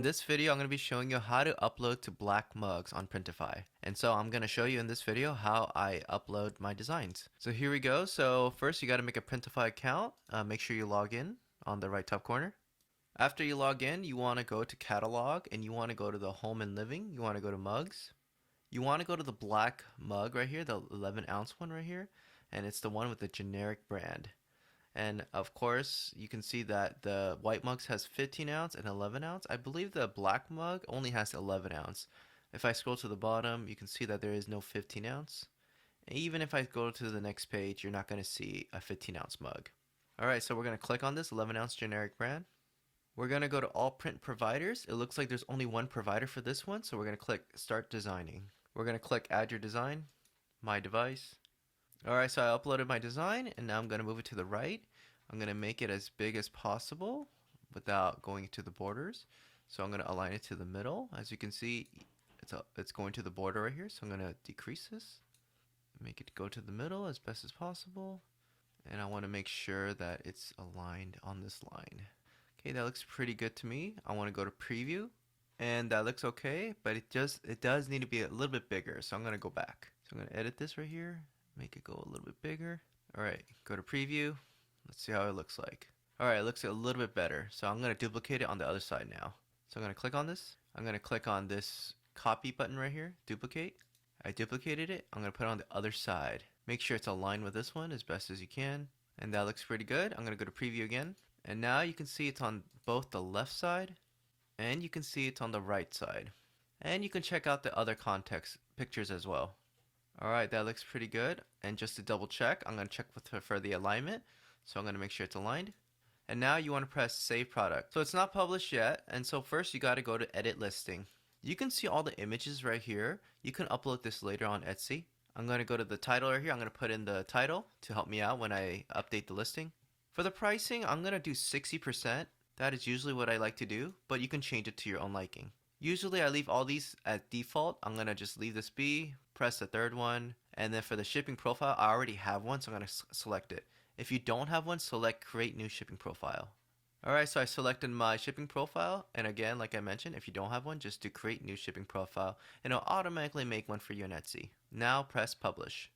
this video, I'm going to be showing you how to upload to black mugs on Printify. And so I'm going to show you in this video how I upload my designs. So here we go. So first you got to make a Printify account. Make sure you log in on the right top corner. After you log in, you want to go to catalog and you want to go to the home and living. You want to go to mugs. You want to go to the black mug right here, the 11-ounce one right here. And it's the one with the generic brand. And of course, you can see that the white mugs has 15 ounce and 11 ounce. I believe the black mug only has 11 ounce. If I scroll to the bottom, you can see that there is no 15 ounce. And even if I go to the next page, you're not going to see a 15 ounce mug. Alright, so we're going to click on this 11 ounce generic brand. We're going to go to all print providers. It looks like there's only one provider for this one, so we're going to click start designing. We're going to click add your design, my device. Alright, so I uploaded my design and now I'm going to move it to the right. I'm going to make it as big as possible without going to the borders. So I'm going to align it to the middle. As you can see, it's going to the border right here. So I'm going to decrease this, make it go to the middle as best as possible. And I want to make sure that it's aligned on this line. Okay, that looks pretty good to me. I want to go to preview and that looks okay, but it does need to be a little bit bigger. So I'm going to go back. So I'm going to edit this right here. Make it go a little bit bigger. Alright, go to preview. Let's see how it looks like. Alright, it looks a little bit better. So I'm going to duplicate it on the other side now. So I'm going to click on this. I'm going to click on this copy button right here, duplicate. I duplicated it. I'm going to put it on the other side. Make sure it's aligned with this one as best as you can. And that looks pretty good. I'm going to go to preview again. And now you can see it's on both the left side and you can see it's on the right side. And you can check out the other context pictures as well. Alright, that looks pretty good. And just to double check, I'm going to check for the alignment. So I'm going to make sure it's aligned. And now you want to press save product. So it's not published yet. And so first you got to go to edit listing. You can see all the images right here. You can upload this later on Etsy. I'm going to go to the title right here. I'm going to put in the title to help me out when I update the listing. For the pricing, I'm going to do 60%. That is usually what I like to do, but you can change it to your own liking. Usually I leave all these at default. I'm going to just leave this be, press the third one, and then for the shipping profile, I already have one, so I'm going to select it. If you don't have one, select create new shipping profile. Alright, so I selected my shipping profile, and again, like I mentioned, if you don't have one, just do create new shipping profile, and it'll automatically make one for you in Etsy. Now press publish.